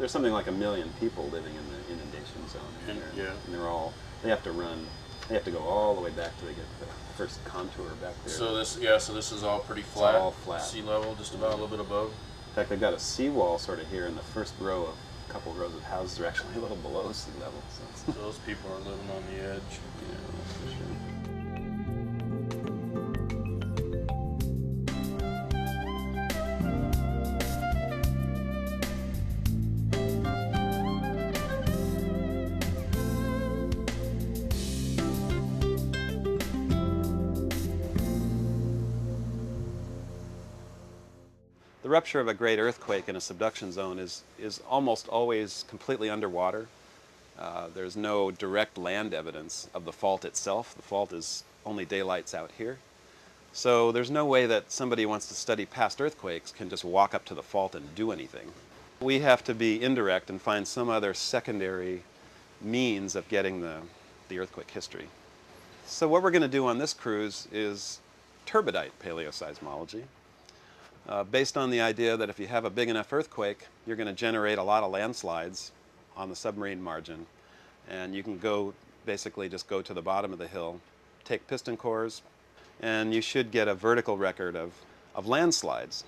there's something like 1 million people living in the inundation zone here. And they're all, they have to go all the way back till they get the first contour back there. So this is all pretty flat. It's all flat. Sea level, just about a little bit above. In fact, they've got a seawall sort of here, and the first row of a couple rows of houses are actually a little below sea level. So those people are living on the edge. Yeah, that's for sure. The rupture of a great earthquake in a subduction zone is almost always completely underwater. There's no direct land evidence of the fault itself. The fault is only daylights out here. So there's no way that somebody who wants to study past earthquakes can just walk up to the fault and do anything. We have to be indirect and find some other secondary means of getting the earthquake history. So what we're going to do on this cruise is turbidite paleoseismology. Based on the idea that if you have a big enough earthquake, you're going to generate a lot of landslides on the submarine margin. And you can basically just go to the bottom of the hill, take piston cores, and you should get a vertical record of landslides.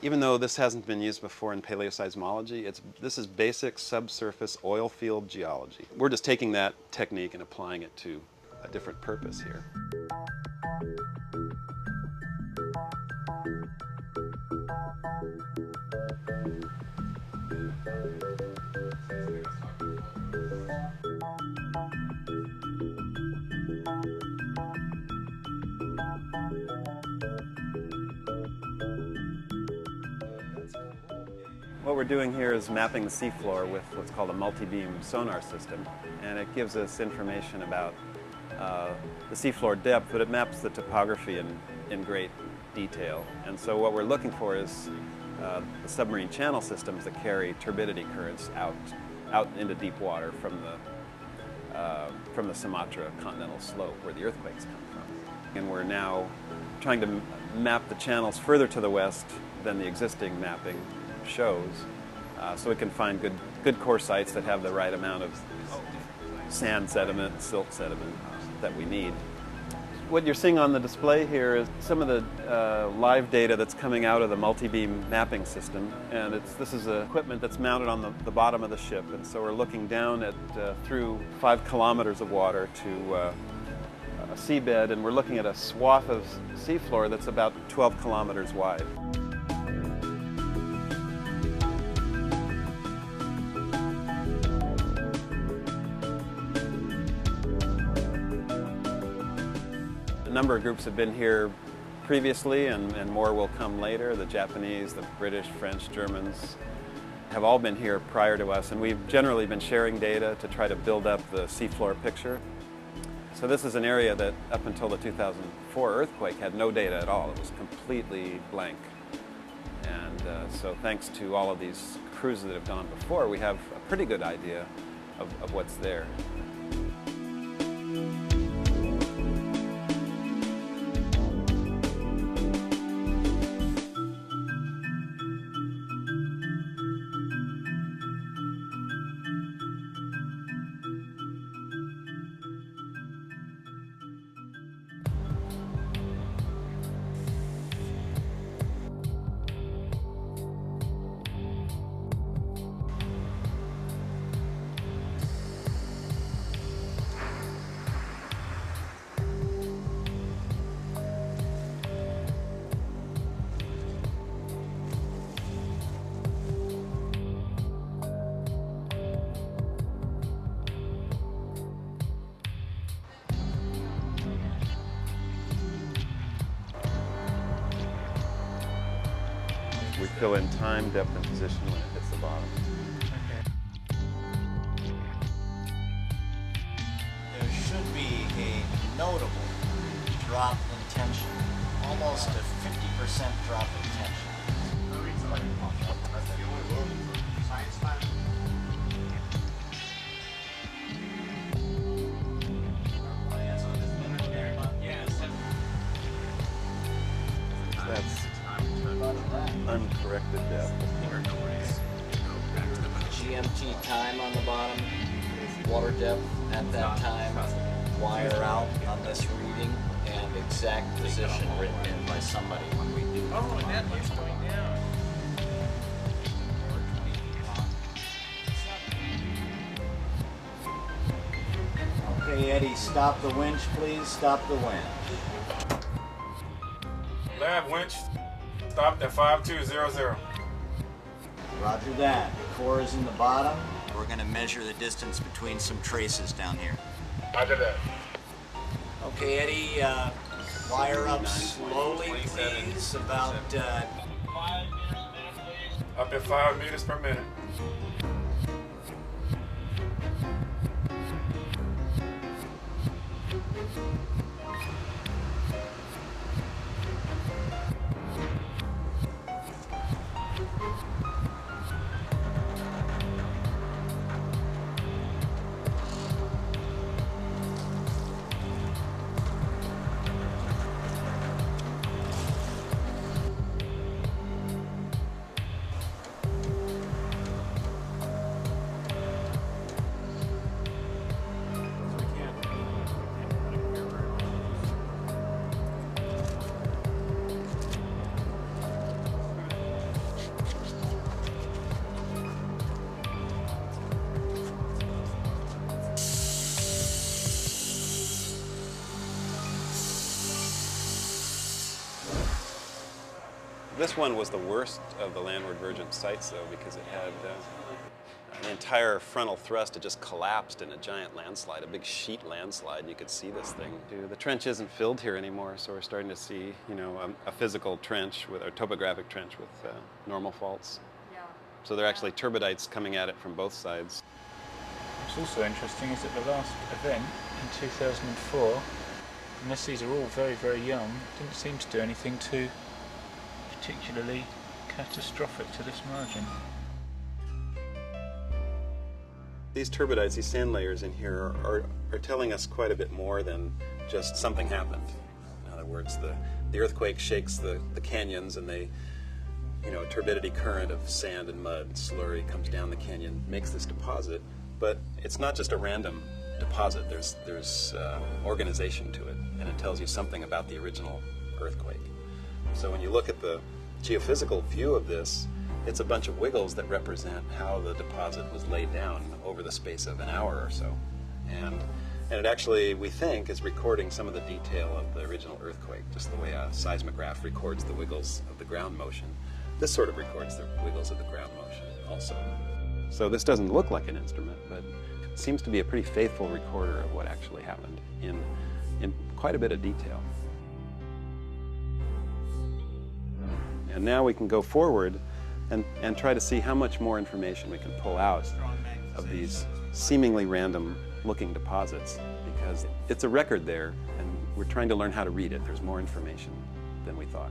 Even though this hasn't been used before in paleoseismology, this is basic subsurface oil field geology. We're just taking that technique and applying it to a different purpose here. What we're doing here is mapping the seafloor with what's called a multi-beam sonar system, and it gives us information about the seafloor depth, but it maps the topography in great detail. And so what we're looking for is the submarine channel systems that carry turbidity currents out into deep water from the Sumatra continental slope where the earthquakes come from. And we're now trying to map the channels further to the west than the existing mapping shows, so we can find good core sites that have the right amount of sand sediment, silt sediment that we need. What you're seeing on the display here is some of the live data that's coming out of the multi-beam mapping system, and this is equipment that's mounted on the bottom of the ship, and so we're looking down at through 5 kilometers of water to a seabed, and we're looking at a swath of seafloor that's about 12 kilometers wide. A number of groups have been here previously, and more will come later. The Japanese, the British, French, Germans have all been here prior to us, and we've generally been sharing data to try to build up the seafloor picture. So this is an area that up until the 2004 earthquake had no data at all. It was completely blank. And so thanks to all of these cruises that have gone before, we have a pretty good idea of what's there. We fill in time, depth, and position when it hits the bottom. There should be a notable drop in tension, almost a 50% drop in tension. That's uncorrected depth. time on the bottom, water depth at that time, wire out on this reading, and exact position written in by somebody when we do. Oh, that is going down. Okay, Eddie, stop the winch, please. Stop the winch. Lab winch stopped at 5200. Roger that. Core is in the bottom. We're going to measure the distance between some traces down here. Roger that. Okay, Eddie, wire up slowly, please. About Up at 5 meters per minute. This one was the worst of the landward vergent sites, though, because it had an entire frontal thrust. It just collapsed in a giant landslide, a big sheet landslide. You could see this thing. The trench isn't filled here anymore, so we're starting to see, you know, a physical trench with a topographic trench with normal faults. Yeah. So they're actually turbidites coming at it from both sides. What's also interesting is that the last event in 2004, unless these are all very, very young, didn't seem to do anything too particularly catastrophic to this margin. These turbidites, these sand layers in here, are telling us quite a bit more than just something happened. In other words, the earthquake shakes the canyons, and a turbidity current of sand and mud and slurry comes down the canyon, makes this deposit. But it's not just a random deposit. There's organization to it, and it tells you something about the original earthquake. So when you look at the geophysical view of this, it's a bunch of wiggles that represent how the deposit was laid down over the space of an hour or so. And it actually, we think, is recording some of the detail of the original earthquake, just the way a seismograph records the wiggles of the ground motion. This sort of records the wiggles of the ground motion also. So this doesn't look like an instrument, but it seems to be a pretty faithful recorder of what actually happened in quite a bit of detail. And now we can go forward and try to see how much more information we can pull out of these seemingly random looking deposits, because it's a record there, and we're trying to learn how to read it. There's more information than we thought.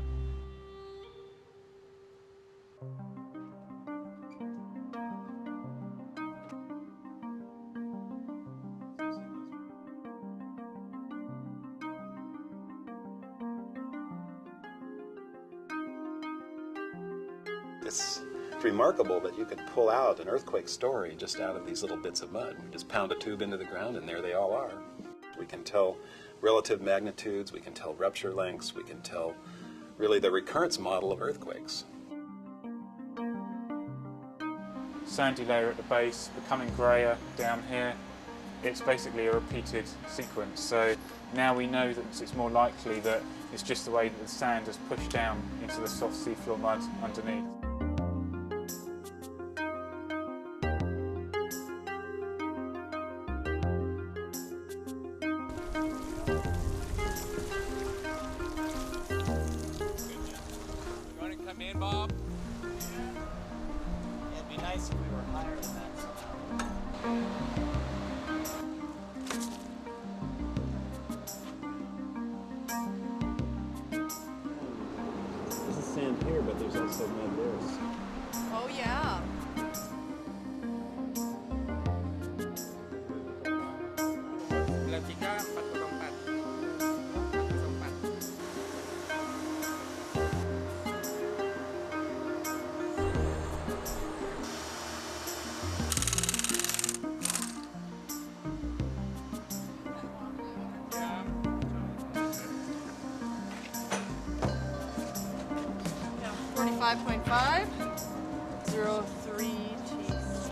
It's remarkable that you could pull out an earthquake story just out of these little bits of mud. Just pound a tube into the ground, and there they all are. We can tell relative magnitudes, we can tell rupture lengths, we can tell really the recurrence model of earthquakes. Sandy layer at the base, becoming greyer down here. It's basically a repeated sequence. So now we know that it's more likely that it's just the way that the sand has pushed down into the soft seafloor mud underneath. Bob? It'd be nice if we were higher than that somehow. There's sand here, but there's also mud there. Oh, yeah. 5.5, 03 teeth.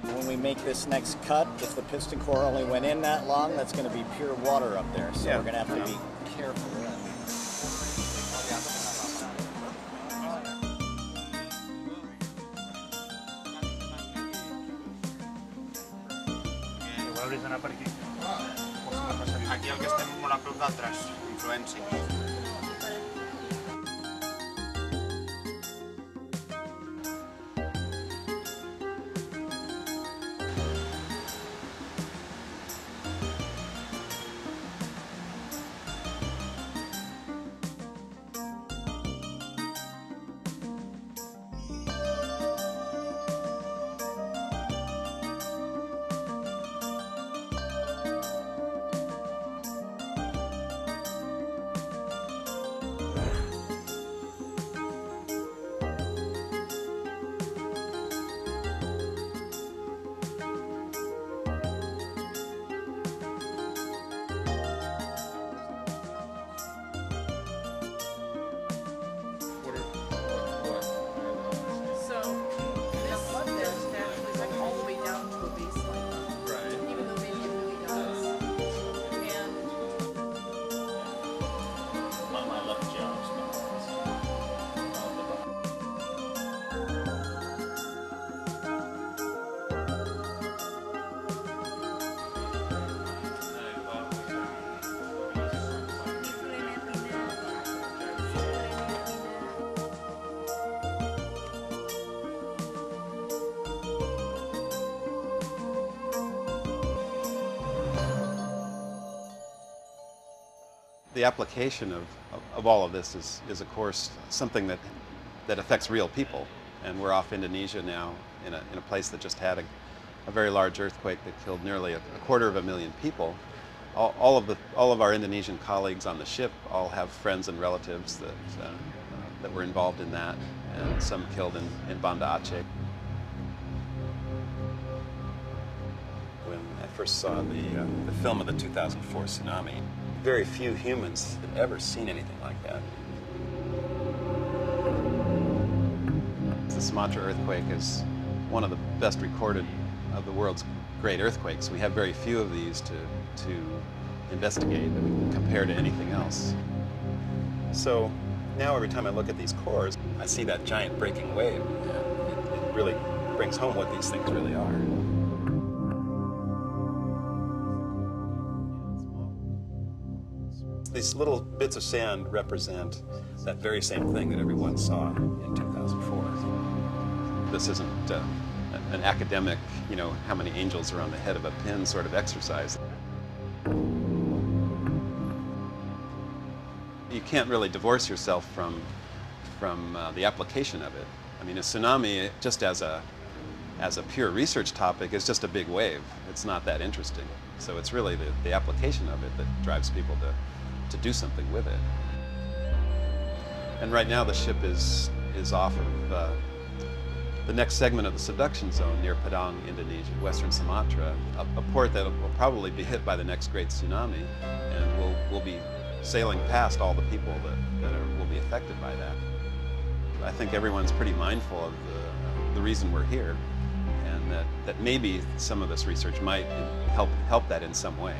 When we make this next cut, if the piston core only went in that long, that's going to be pure water up there. So Yeah. we're going to have to be careful. Aquí el que estem molt a prop d'altres influències. The application of all of this is of course something that affects real people, and we're off Indonesia now in a place that just had a very large earthquake that killed nearly a 250,000 people. All of our Indonesian colleagues on the ship all have friends and relatives that were involved in that, and some killed in Banda Aceh. When I first saw the film of the 2004 tsunami, very few humans had ever seen anything like that. The Sumatra earthquake is one of the best recorded of the world's great earthquakes. We have very few of these to investigate that we can compare to anything else. So now every time I look at these cores, I see that giant breaking wave. It really brings home what these things really are. These little bits of sand represent that very same thing that everyone saw in 2004. This isn't an academic, how many angels are on the head of a pin sort of exercise. You can't really divorce yourself from the application of it. I mean, a tsunami, just as a pure research topic, is just a big wave. It's not that interesting. So it's really the application of it that drives people to do something with it. And right now the ship is off of the next segment of the subduction zone near Padang, Indonesia, western Sumatra, a port that will probably be hit by the next great tsunami, and we'll be sailing past all the people that will be affected by that. I think everyone's pretty mindful of the reason we're here, and that maybe some of this research might help that in some way.